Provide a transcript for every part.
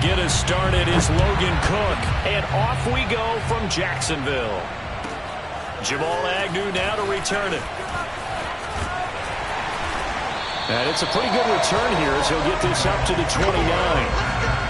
get us started is Logan Cook. And off we go from Jacksonville. Jamal Agnew now to return it. And it's a pretty good return here as he'll get this up to the 29.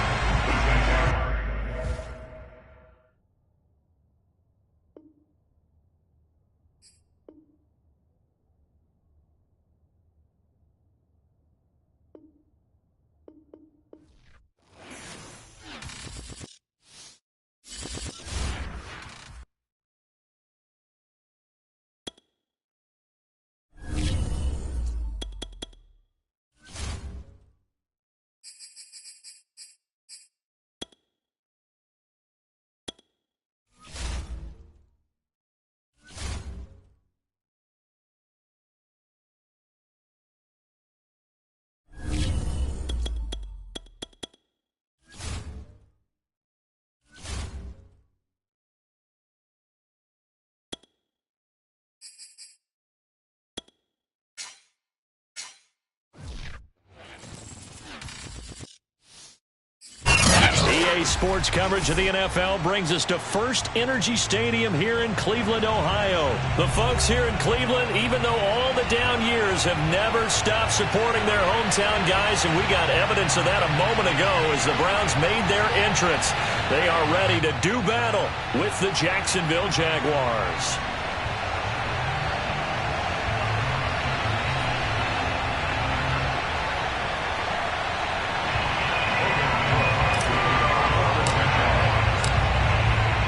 EA Sports coverage of the NFL brings us to First Energy Stadium here in Cleveland, Ohio. The folks here in Cleveland, even though all the down years, have never stopped supporting their hometown guys, and we got evidence of that a moment ago as the Browns made their entrance. They are ready to do battle with the Jacksonville Jaguars.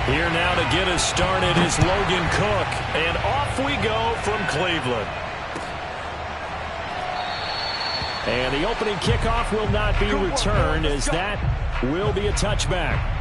Here now to get us started is Logan Cook. And off we go from Cleveland. And the opening kickoff will not be returned, as that will be a touchback.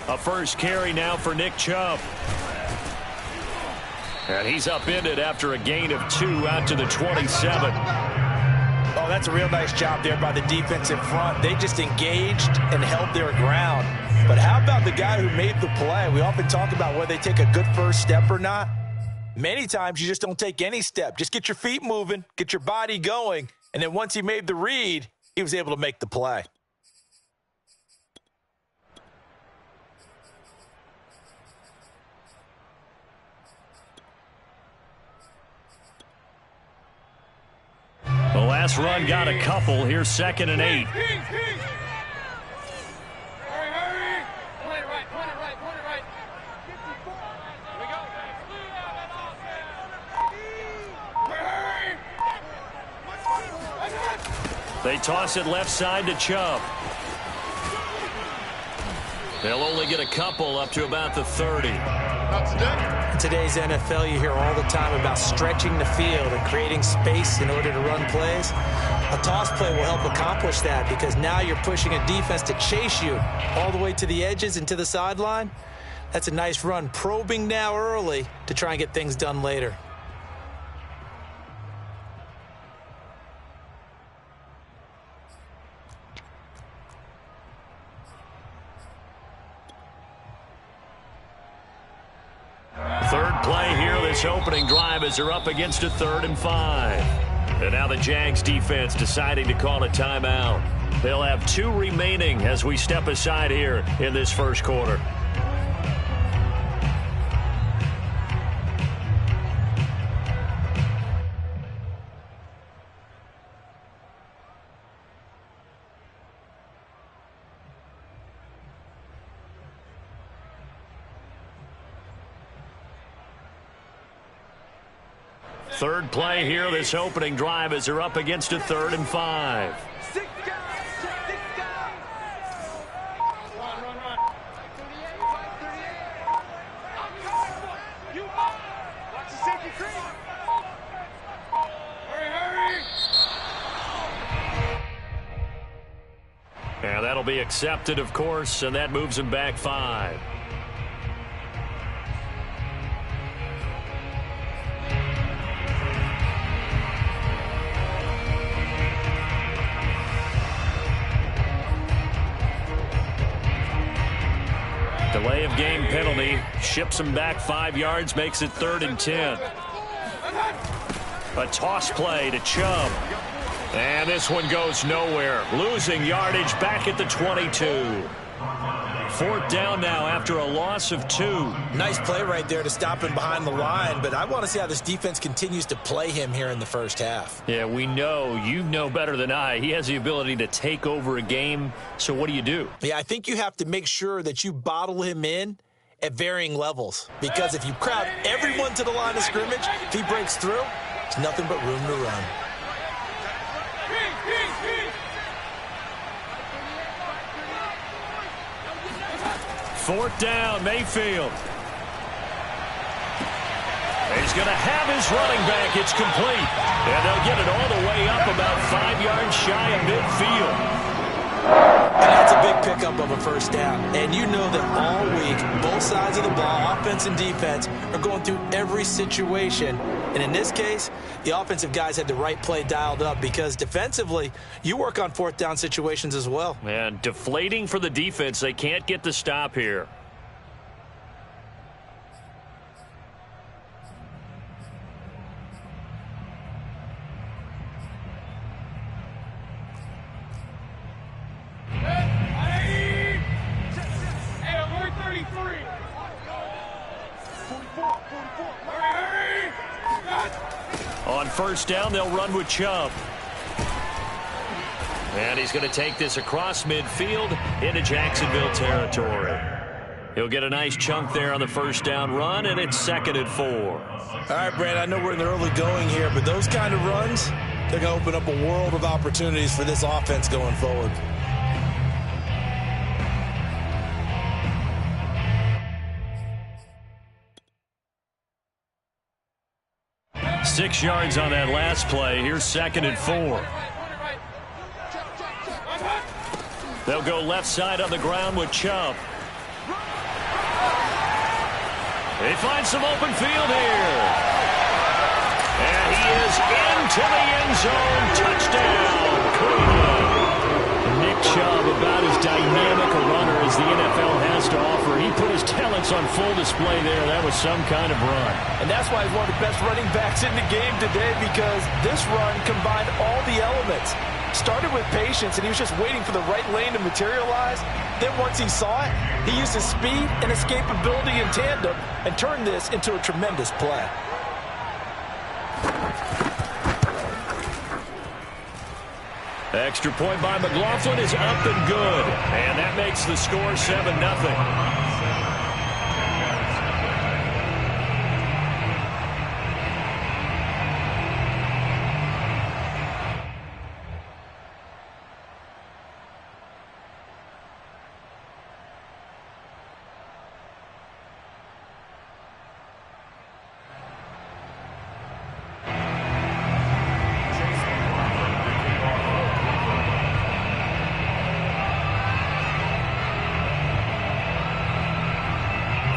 A first carry now for Nick Chubb. And he's upended after a gain of 2 out to the 27. Oh, that's a real nice job there by the defensive front. They just engaged and held their ground. But how about the guy who made the play? We often talk about whether they take a good first step or not. Many times you just don't take any step. Just get your feet moving, get your body going, and then once he made the read, he was able to make the play. The last run got a couple. Here's 2nd and 8. They toss it left side to Chubb. They'll only get a couple up to about the 30. In today's NFL, you hear all the time about stretching the field and creating space in order to run plays. A toss play will help accomplish that because now you're pushing a defense to chase you all the way to the edges and to the sideline. That's a nice run, probing now early to try and get things done later. Third play here, this opening drive, as they're up against a 3rd and 5. And now the Jags defense deciding to call a timeout. They'll have 2 remaining as we step aside here in this first quarter. Third play here, this opening drive, as they're up against a 3rd and 5. And that'll be accepted, of course, and that moves him back 5. Delay of game penalty. Ships him back 5 yards, makes it 3rd and 10. A toss play to Chubb. And this one goes nowhere. Losing yardage back at the 22. 4th down now after a loss of 2. Nice play right there to stop him behind the line, but I want to see how this defense continues to play him here in the first half. Yeah, we know. You know better than I. He has the ability to take over a game, so what do? Yeah, I think you have to make sure that you bottle him in at varying levels, because if you crowd everyone to the line of scrimmage, if he breaks through, there's nothing but room to run. Fourth down, Mayfield. He's going to have his running back. It's complete. And they'll get it all the way up about 5 yards shy of midfield. And that's a big pickup of a first down. And you know that all week, both sides of the ball, offense and defense, are going through every situation. And in this case, the offensive guys had the right play dialed up, because defensively, you work on 4th down situations as well. And deflating for the defense. They can't get the stop here. On first down, they'll run with Chubb. And he's going to take this across midfield into Jacksonville territory. He'll get a nice chunk there on the first down run, and it's 2nd and 4. All right, Brand, I know we're in the early going here, but those kind of runs, they're going to open up a world of opportunities for this offense going forward. Six yards on that last play. Here's 2nd and 4. They'll go left side on the ground with Chubb. They find some open field here. And he is into the end zone. Touchdown, Cleveland. Nick Chubb, about as dynamic a runner as the NFL has to offer. He put his talents on full display there. That was some kind of run. And that's why he's one of the best running backs in the game today, because this run combined all the elements. Started with patience, and he was just waiting for the right lane to materialize. Then once he saw it, he used his speed and escapability in tandem and turned this into a tremendous play. Extra point by McLaughlin is up and good. And that makes the score 7-0.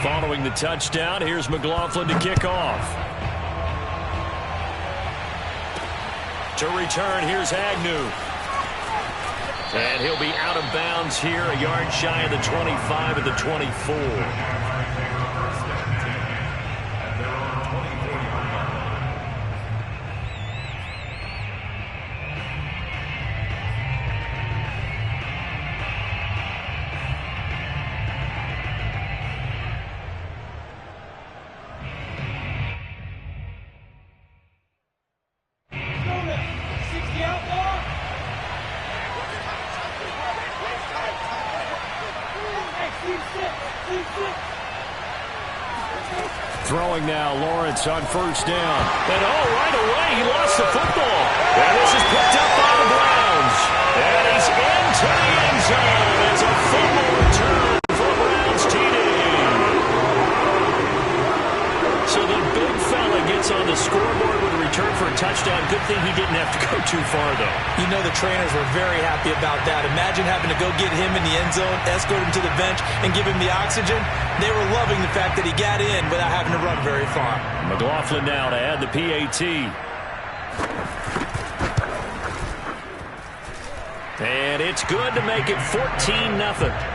Following the touchdown, here's McLaughlin to kick off. To return, here's Agnew. And he'll be out of bounds here, a yard shy of the 25 of the 24. Throwing now, Lawrence on first down. And right away, he lost the football. And this is picked up by the Browns. And he's into the end zone. It's a fumble return for the Browns TD. So the big fella gets on the scoreboard with a return for a touchdown. Good thing he didn't have to go too far, though. You know the trainers were very happy about that. Imagine having to go get him in the end zone, escort him to the bench, and give him the oxygen. They were loving the fact that he got in without having to run very far. McLaughlin now to add the PAT. And it's good to make it 14-0.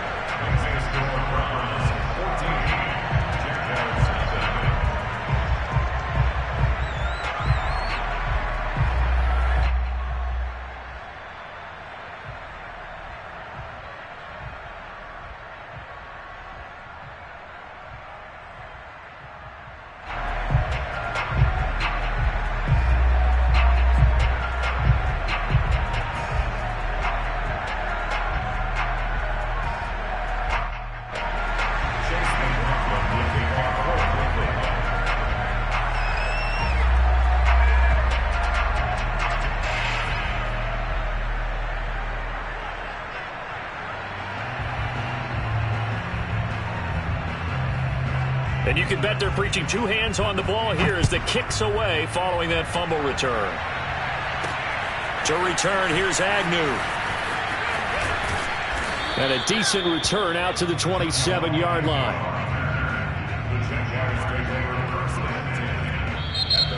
And you can bet they're preaching two hands on the ball here as the kick's away following that fumble return. To return, here's Agnew. And a decent return out to the 27-yard line.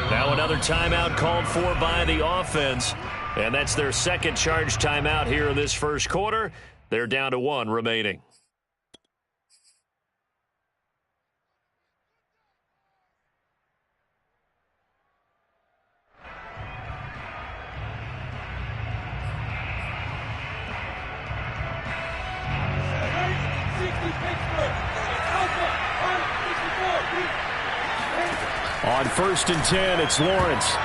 Now another timeout called for by the offense. And that's their second charge timeout here in this first quarter. They're down to one remaining. On 1st and 10, it's Lawrence.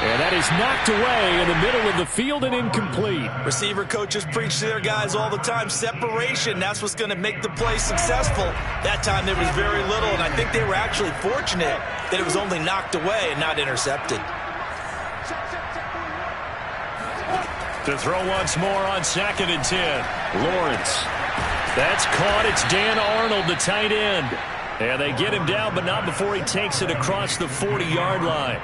And that is knocked away in the middle of the field and incomplete. Receiver coaches preach to their guys all the time. Separation, that's what's going to make the play successful. That time there was very little, and I think they were actually fortunate that it was only knocked away and not intercepted. To throw once more on 2nd and 10. Lawrence. That's caught. It's Dan Arnold, the tight end. And they get him down, but not before he takes it across the 40-yard line.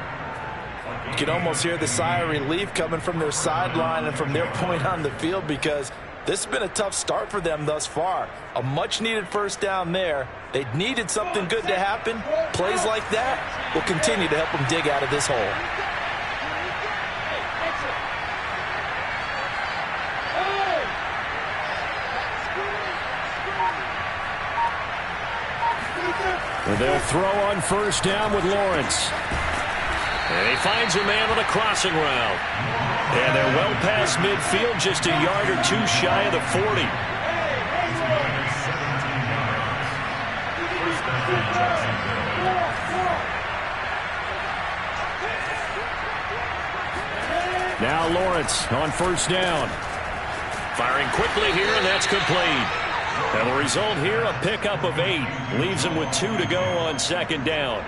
You can almost hear the sigh of relief coming from their sideline and from their point on the field because this has been a tough start for them thus far. A much-needed first down there. They needed something good to happen. Plays like that will continue to help them dig out of this hole. And they'll throw on 1st down with Lawrence. And he finds a man on a crossing route. And they're well past midfield, just a yard or two shy of the 40. Now Lawrence on 1st down. Firing quickly here, and that's complete. And the result here, a pickup of 8. Leaves him with 2 to go on 2nd down.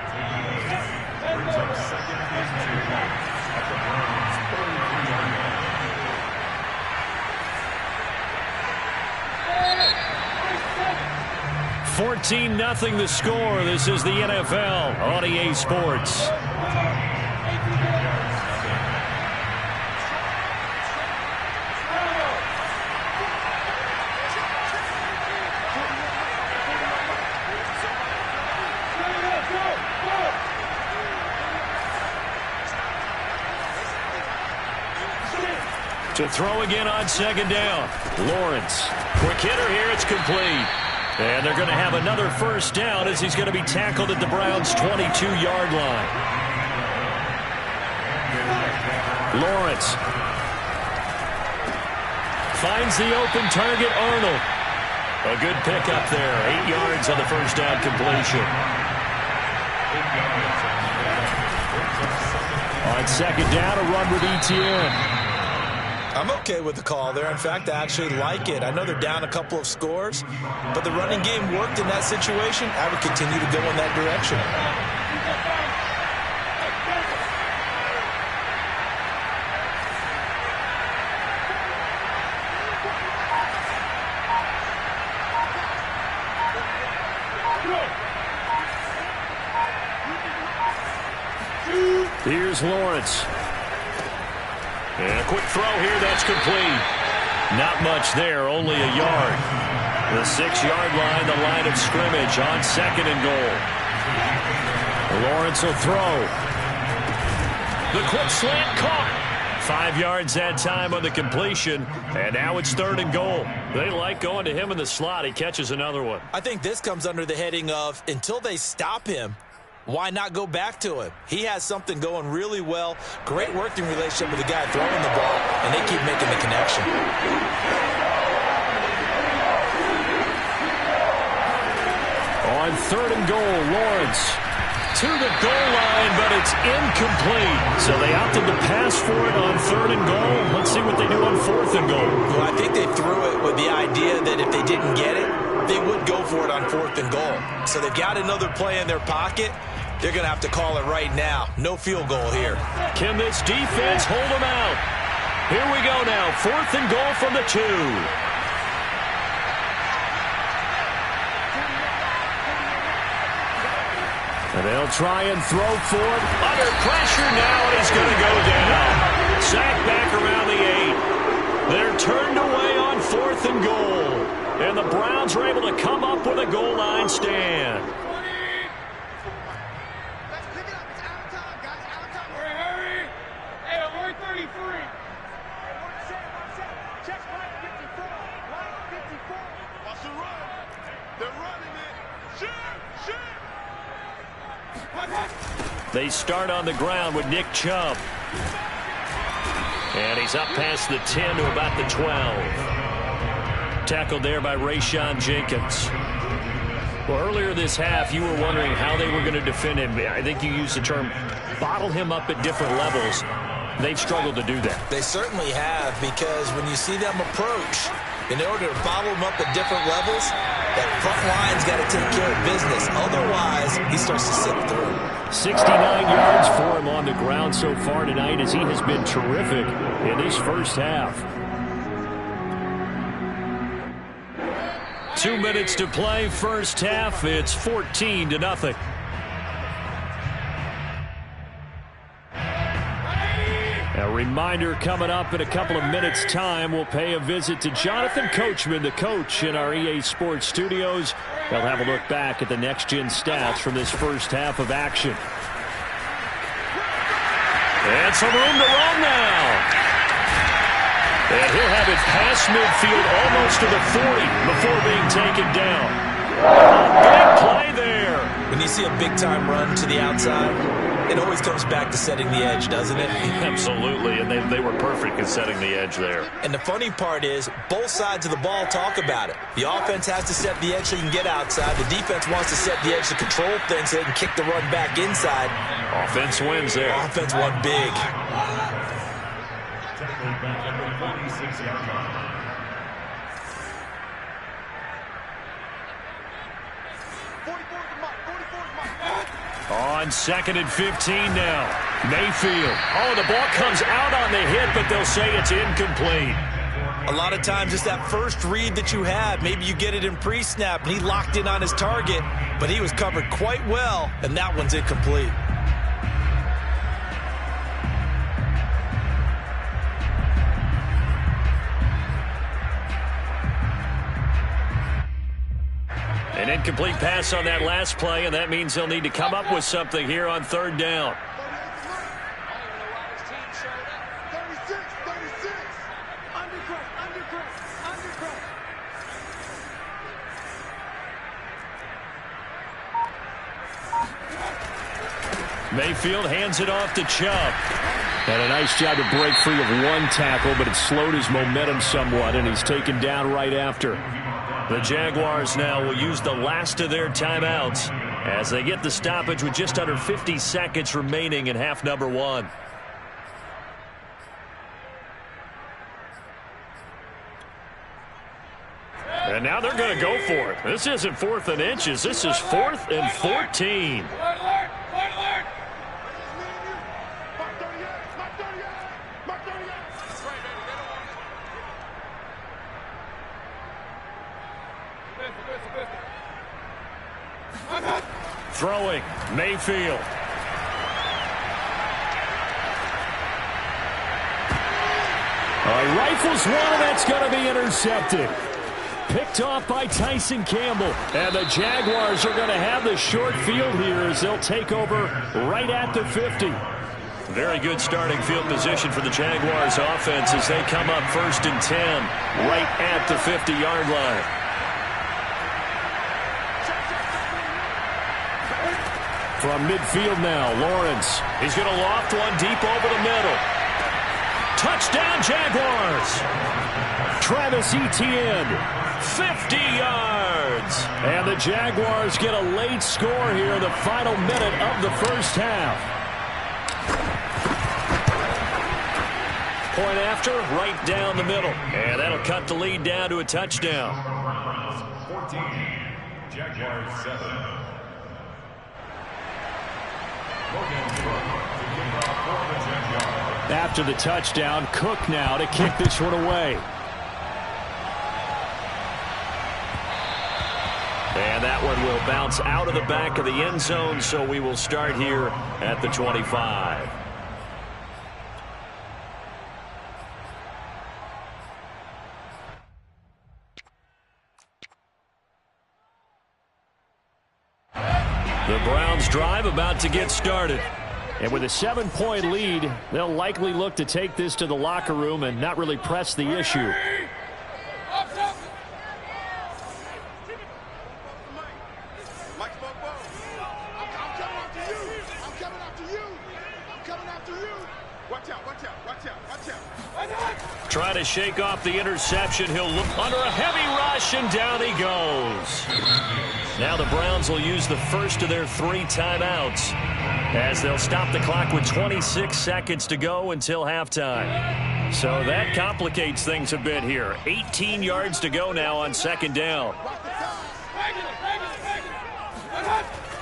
$14-0 the score. This is the NFL on EA Sports. To throw again on 2nd down. Lawrence. Quick hitter here. It's complete. And they're going to have another first down as he's going to be tackled at the Browns' 22-yard line. Lawrence finds the open target, Arnold. A good pickup there. 8 yards on the first down completion. On 2nd down, a run with ETN. I'm okay with the call there. In fact, I actually like it. I know they're down a couple of scores, but the running game worked in that situation. I would continue to go in that direction. Here's Lawrence. And a quick throw here, that's complete. Not much there, only a yard. The 6-yard line, the line of scrimmage on 2nd and goal. Lawrence will throw. The quick slant caught. 5 yards that time on the completion, and now it's 3rd and goal. They like going to him in the slot. He catches another one. I think this comes under the heading of until they stop him, why not go back to him? He has something going really well. Great working relationship with the guy throwing the ball, and they keep making the connection. On 3rd and goal, Lawrence to the goal line, but it's incomplete. So they opted to pass for it on 3rd and goal. Let's see what they do on 4th and goal. Well, I think they threw it with the idea that if they didn't get it, they would go for it on 4th and goal. So they've got another play in their pocket. They're going to have to call it right now. No field goal here. Can this defense hold them out? Here we go now. 4th and goal from the 2. And they'll try and throw for it. Under pressure now, and he's going to go down. Sacked back around the 8. They're turned away on 4th and goal. And the Browns are able to come up with a goal line stand. They start on the ground with Nick Chubb. And he's up past the 10 to about the 12. Tackled there by Rayshon Jenkins. Well, earlier this half, you were wondering how they were going to defend him. I think you used the term bottle him up at different levels. They've struggled to do that. They certainly have, because when you see them approach, in order to bottle them up at different levels, that front line's got to take care of business. Otherwise, he starts to slip through. 69 yards for him on the ground so far tonight, as he has been terrific in this first half. 2 minutes to play, first half. It's 14-0. A reminder, coming up in a couple of minutes' time, we'll pay a visit to Jonathan Coachman, the coach in our EA Sports studios. They'll have a look back at the next-gen stats from this first half of action. And some room to run now. And he'll have it past midfield almost to the 40 before being taken down. A big play there. When you see a big-time run to the outside, it always comes back to setting the edge, doesn't it? Absolutely, and they were perfect in setting the edge there. And the funny part is, both sides of the ball talk about it. The offense has to set the edge so you can get outside. The defense wants to set the edge to control things so they can kick the run back inside. Offense wins there. Offense won big. On 2nd and 15 now. Mayfield. Oh, the ball comes out on the hit, but they'll say it's incomplete. A lot of times it's that first read that you have. Maybe you get it in pre-snap, and he locked in on his target, but he was covered quite well, and that one's incomplete. An incomplete pass on that last play, and that means they'll need to come up with something here on 3rd down. Mayfield hands it off to Chubb. And a nice job to break free of one tackle, but it slowed his momentum somewhat, and he's taken down right after. The Jaguars now will use the last of their timeouts as they get the stoppage with just under 50 seconds remaining in half number 1. And now they're going to go for it. This isn't 4th and inches. This is 4th and 14. Throwing, Mayfield. Rifles one, and that's going to be intercepted. Picked off by Tyson Campbell. And the Jaguars are going to have the short field here as they'll take over right at the 50. Very good starting field position for the Jaguars offense as they come up 1st and 10 right at the 50-yard line. From midfield now, Lawrence. He's going to loft one deep over the middle. Touchdown, Jaguars. Travis Etienne, 50 yards. And the Jaguars get a late score here in the final minute of the first half. Point after, right down the middle. And that'll cut the lead down to a touchdown. 14, Jaguars 7. After the touchdown, Cook now to kick this one away. And And that one will bounce out of the back of the end zone, so we will start here at the 25. The Browns drive about to get started. And with a 7-point lead, they'll likely look to take this to the locker room and not really press the issue. Trying to shake off the interception. He'll look under a heavy rush, and down he goes. Now the Browns will use the first of their 3 timeouts as they'll stop the clock with 26 seconds to go until halftime. So that complicates things a bit here. 18 yards to go now on 2nd down.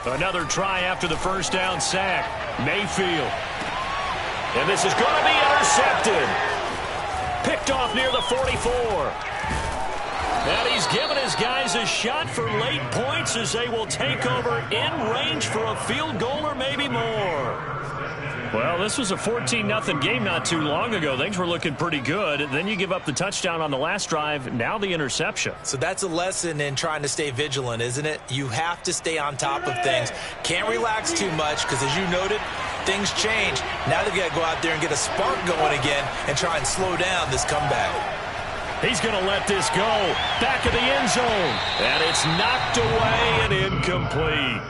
Another try after the first down sack. Mayfield. And this is going to be intercepted. Picked off near the 44. And he's given his guys a shot for late points as they will take over in range for a field goal or maybe more. Well, this was a 14-0 game not too long ago. Things were looking pretty good. Then you give up the touchdown on the last drive. Now the interception. So that's a lesson in trying to stay vigilant, isn't it? You have to stay on top of things. Can't relax too much because, as you noted, things change. Now they've got to go out there and get a spark going again and try and slow down this comeback. He's going to let this go. Back of the end zone. And it's knocked away and incomplete.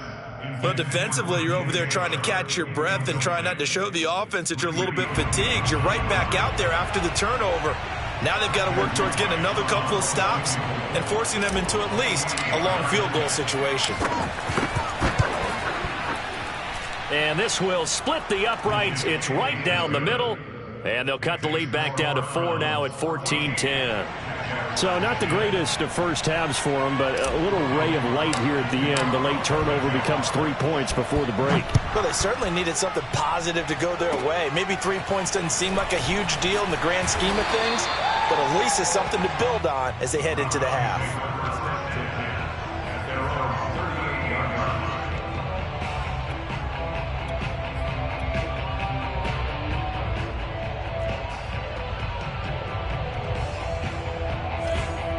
But defensively, you're over there trying to catch your breath and try not to show the offense that you're a little bit fatigued. You're right back out there after the turnover. Now they've got to work towards getting another couple of stops and forcing them into at least a long field goal situation. And this will split the uprights. It's right down the middle. And they'll cut the lead back down to 4 now at 14-10. So not the greatest of first halves for them, but a little ray of light here at the end. The late turnover becomes 3 points before the break. Well, they certainly needed something positive to go their way. Maybe 3 points doesn't seem like a huge deal in the grand scheme of things, but at least it's something to build on as they head into the half.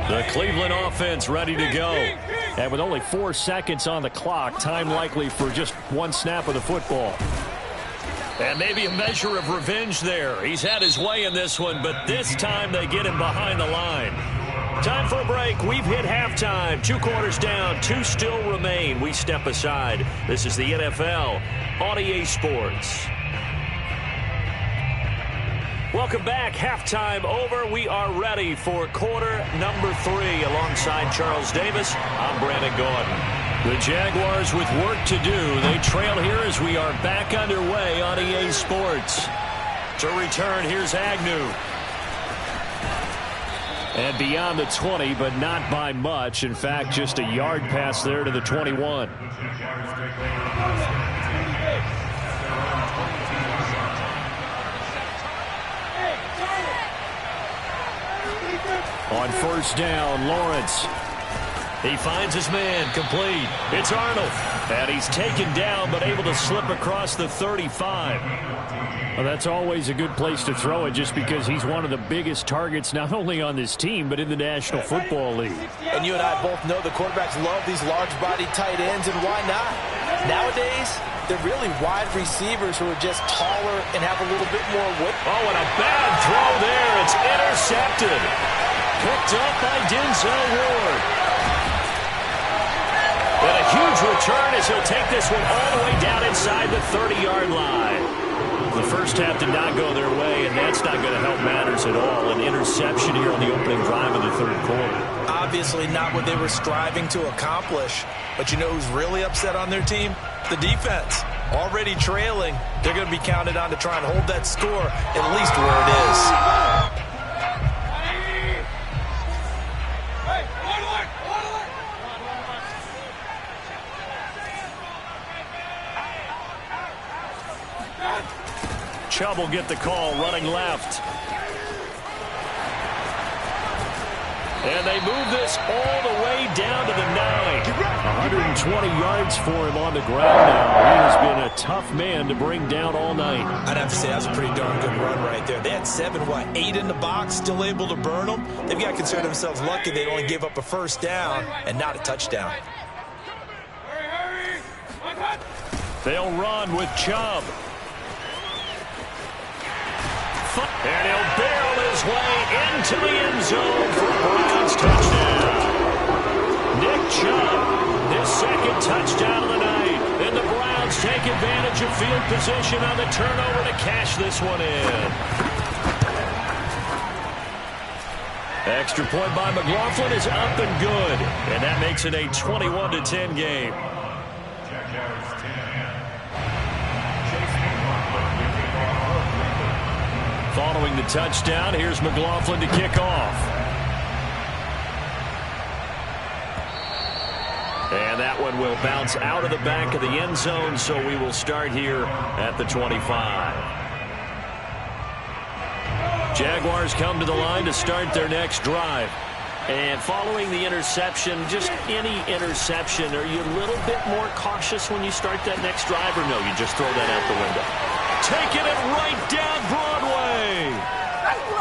The Cleveland offense ready to go. And with only 4 seconds on the clock, time likely for just 1 snap of the football. And maybe a measure of revenge there. He's had his way in this one, but this time they get him behind the line. Time for a break. We've hit halftime. 2 quarters down, 2 still remain. We step aside. This is the NFL on EA Sports. Welcome back. Halftime over. We are ready for quarter number 3 alongside Charles Davis. I'm Brandon Gordon. The Jaguars with work to do. They trail here as we are back underway on EA Sports. To return, here's Agnew. And beyond the 20, but not by much. In fact, just a yard pass there to the 21. On first down, Lawrence. He finds his man, complete. It's Arnold. And he's taken down, but able to slip across the 35. Well, that's always a good place to throw it just because he's one of the biggest targets not only on this team, but in the National Football League. And you and I both know the quarterbacks love these large-bodied tight ends, and why not? Nowadays, they're really wide receivers who are just taller and have a little bit more width. Oh, and a bad throw there. It's intercepted. Picked up by Denzel Ward. And a huge return as he'll take this one all the way down inside the 30-yard line. The first half did not go their way, and that's not going to help matters at all. An interception here on the opening drive of the 3rd quarter. Obviously not what they were striving to accomplish. But you know who's really upset on their team? The defense. Already trailing. They're going to be counted on to try and hold that score at least where it is. Chubb will get the call, running left. And they move this all the way down to the 9. 120 yards for him on the ground now. He has been a tough man to bring down all night. I'd have to say that was a pretty darn good run right there. They had 8 in the box, still able to burn them. They've got to consider themselves lucky they only gave up a first down and not a touchdown. They'll run with Chubb. And he'll barrel his way into the end zone for a Browns touchdown. Nick Chubb, his second touchdown of the night. And the Browns take advantage of field position on the turnover to cash this one in. Extra point by McLaughlin is up and good. And that makes it a 21-10 game. Following the touchdown, here's McLaughlin to kick off. And that one will bounce out of the back of the end zone, so we will start here at the 25. Jaguars come to the line to start their next drive. And following the interception, just any interception, are you a little bit more cautious when you start that next drive, or no, you just throw that out the window? Taking it right down Broadway.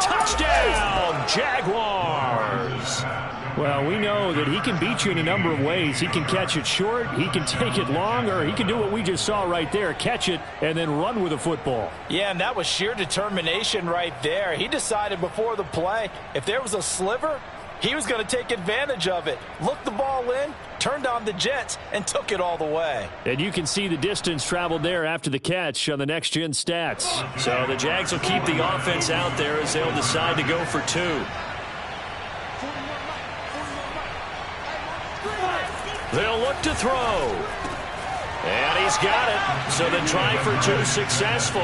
Touchdown, Jaguars. Well, we know that he can beat you in a number of ways. He can catch it short, he can take it long, or he can do what we just saw right there, catch it and then run with the football. Yeah, and that was sheer determination right there. He decided before the play, if there was a sliver, he was going to take advantage of it. Looked the ball in, turned on the jets, and took it all the way. And you can see the distance traveled there after the catch on the next-gen stats. So the Jags will keep the offense out there as they'll decide to go for 2. They'll look to throw. And he's got it. So the try for 2 successful.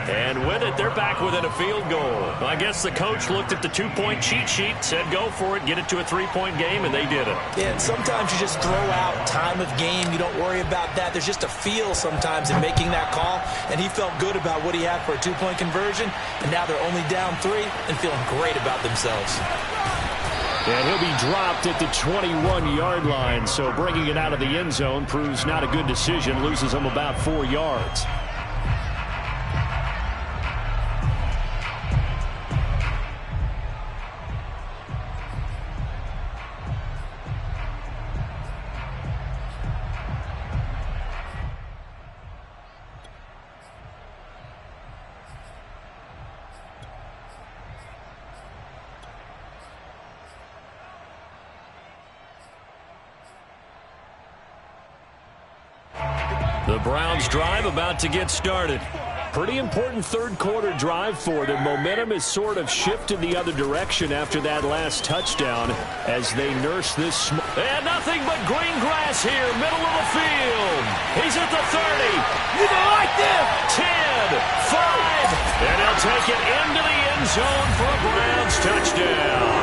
And with it, they're back within a field goal. I guess the coach looked at the 2-point cheat sheet, said go for it, get it to a 3-point game, and they did it. Yeah, and sometimes you just throw out time of game. You don't worry about that. There's just a feel sometimes in making that call, and he felt good about what he had for a 2-point conversion, and now they're only down 3 and feeling great about themselves. And he'll be dropped at the 21-yard line, so bringing it out of the end zone proves not a good decision, loses him about 4 yards. The Browns drive about to get started. Pretty important third-quarter drive for them. Momentum has sort of shifted the other direction after that last touchdown as they nurse this. And nothing but green grass here, middle of the field. He's at the 30. You don't like this. 10, 5, and he'll take it into the end zone for a Browns touchdown.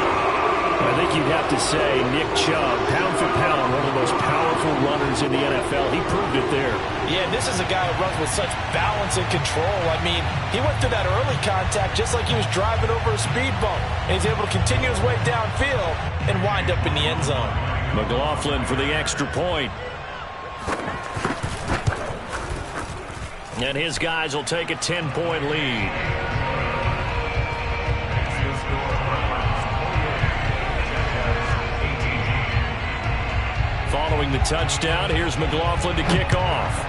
I think you'd have to say Nick Chubb, pound for pound, one of the most powerful runners in the NFL. He proved it there. Yeah, this is a guy who runs with such balance and control. I mean, he went through that early contact just like he was driving over a speed bump. And he's able to continue his way downfield and wind up in the end zone. McLaughlin for the extra point. And his guys will take a 10-point lead. Following the touchdown, here's McLaughlin to kick off.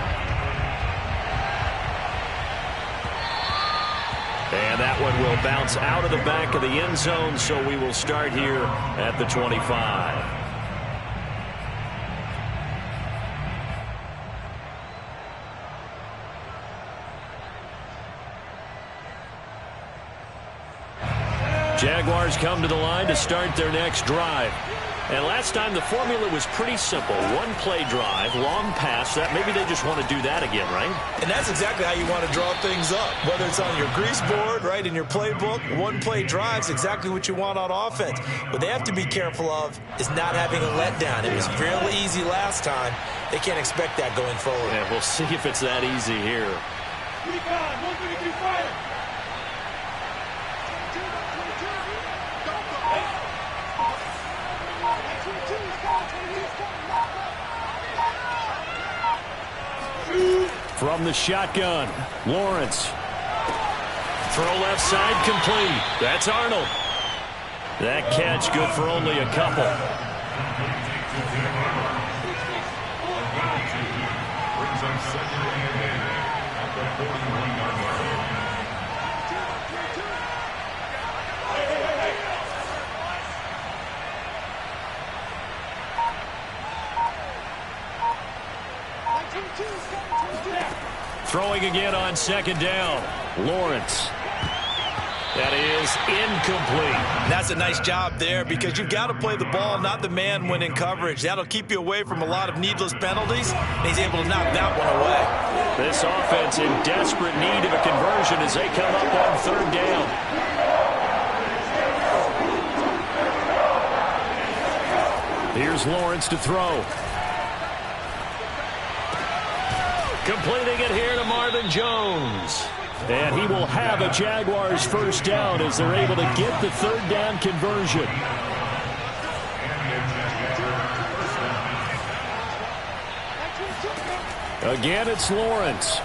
And that one will bounce out of the back of the end zone, so we will start here at the 25. Jaguars come to the line to start their next drive. And last time the formula was pretty simple. One play drive, long pass. That maybe they just want to do that again, right? And that's exactly how you want to draw things up. Whether it's on your grease board, right, in your playbook, one play drive's exactly what you want on offense. What they have to be careful of is not having a letdown. It was fairly easy last time. They can't expect that going forward. Yeah, we'll see if it's that easy here. From the shotgun, Lawrence. Throw left side complete. That's Arnold. That catch good for only a couple. Brings up second and 8 at the 41-yard line. Throwing again on second down. Lawrence. That is incomplete. That's a nice job there because you've got to play the ball, not the man when in coverage. That'll keep you away from a lot of needless penalties. And he's able to knock that one away. This offense in desperate need of a conversion as they come up on third down. Here's Lawrence to throw. Completing it here to Marvin Jones. And he will have a Jaguars first down as they're able to get the third down conversion. Again, it's Lawrence.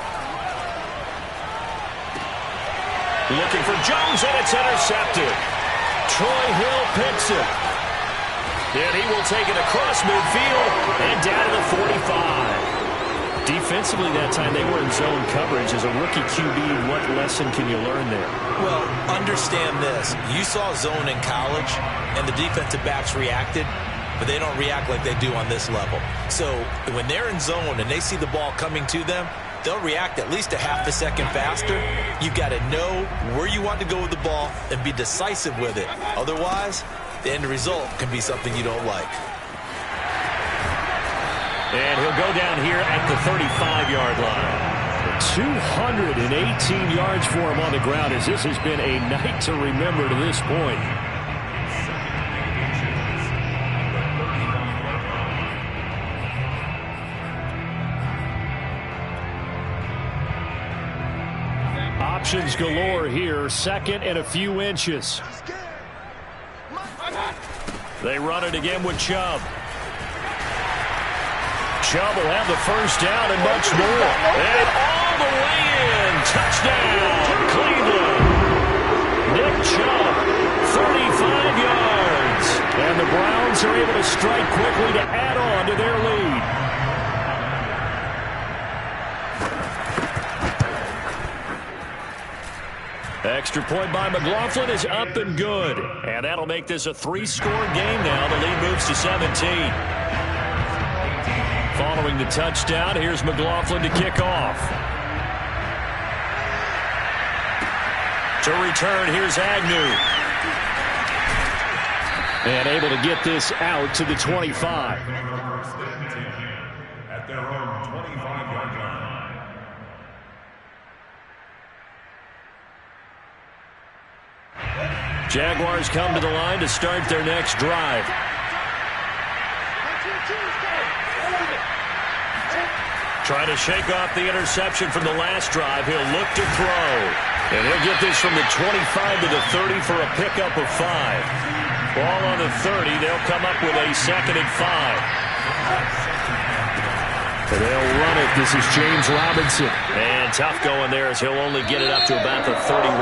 Looking for Jones, and it's intercepted. Troy Hill picks it. And he will take it across midfield and down to the 45. Defensively that time, they were in zone coverage. As a rookie QB, what lesson can you learn there? Well, understand this. You saw zone in college, and the defensive backs reacted, but they don't react like they do on this level. So when they're in zone and they see the ball coming to them, they'll react at least a half a second faster. You've got to know where you want to go with the ball and be decisive with it. Otherwise, the end result can be something you don't like. And he'll go down here at the 35-yard line. 218 yards for him on the ground as this has been a night to remember to this point. Options galore here. Second and a few inches. They run it again with Chubb. Chubb will have the first down and much more. And all the way in. Touchdown, Cleveland. Nick Chubb, 35 yards. And the Browns are able to strike quickly to add on to their lead. Extra point by McLaughlin is up and good. And that'll make this a 3-score game now. The lead moves to 17. Following the touchdown, here's McLaughlin to kick off. To return, here's Agnew. And able to get this out to the 25. At their own 25-yard line. Jaguars come to the line to start their next drive. Trying to shake off the interception from the last drive. He'll look to throw. And he'll get this from the 25 to the 30 for a pickup of 5. Ball on the 30. They'll come up with a 2nd and 5. And they'll run it. This is James Robinson. And tough going there as he'll only get it up to about the 31.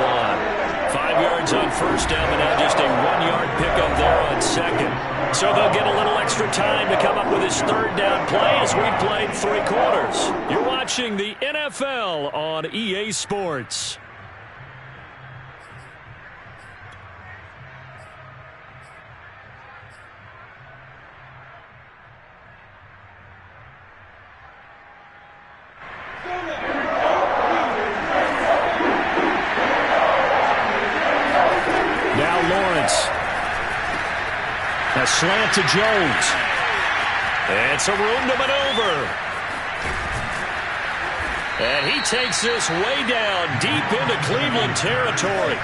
5 yards on first down, but now just a 1-yard pickup there on second. So they'll get a little extra time to come up with his third down play as we played 3 quarters. You're watching the NFL on EA Sports. Now Lawrence. A slant to Jones. And some room to maneuver. And he takes this way down deep into Cleveland territory.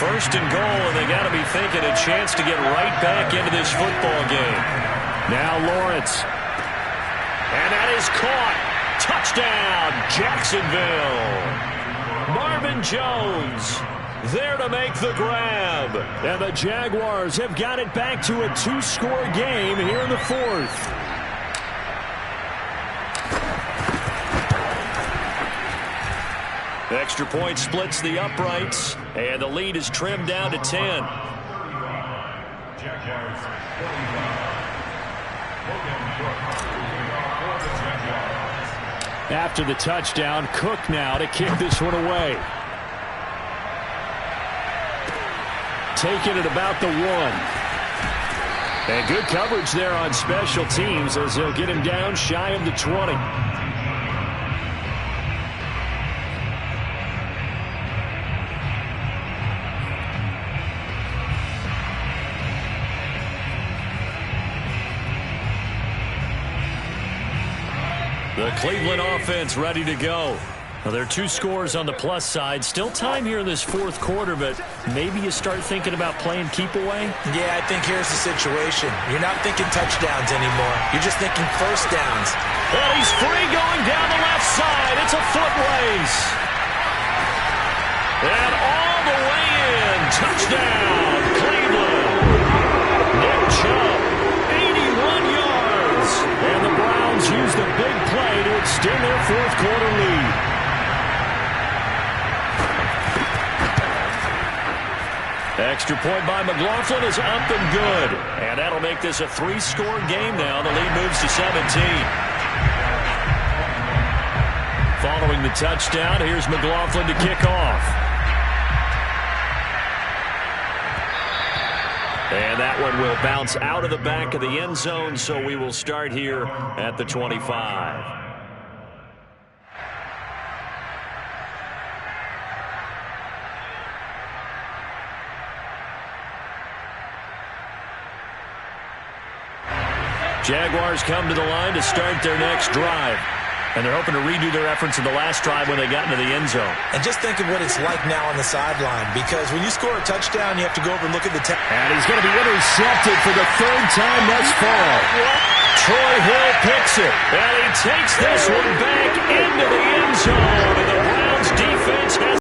First and goal, and they got to be thinking a chance to get right back into this football game. Now Lawrence. And that is caught. Touchdown, Jacksonville. Marvin Jones there to make the grab. And the Jaguars have got it back to a 2-score game here in the 4th. The extra point splits the uprights, and the lead is trimmed down to 10. Jaguars 45. Logan Cook for the Jaguars. After the touchdown, Cook now to kick this one away. Taking it about the 1. And good coverage there on special teams as they'll get him down shy of the 20. The Cleveland offense ready to go. Well, there are 2 scores on the plus side. Still time here in this fourth quarter, but maybe you start thinking about playing keep away? Yeah, I think here's the situation. You're not thinking touchdowns anymore. You're just thinking first downs. Well, he's free going down the left side. It's a foot race. And all the way in. Touchdown, Cleveland. Nick Chubb, 81 yards. And the Browns use the big play to extend their fourth quarter lead. Extra point by McLaughlin is up and good. And that'll make this a 3-score game now. The lead moves to 17. Following the touchdown, here's McLaughlin to kick off. And that one will bounce out of the back of the end zone, so we will start here at the 25. Jaguars come to the line to start their next drive. And they're hoping to redo their efforts in the last drive when they got into the end zone. And just think of what it's like now on the sideline, because when you score a touchdown, you have to go over and look at the and he's going to be intercepted for the 3rd time thus far. Troy Hill picks it, and he takes this one back into the end zone. And the Browns defense has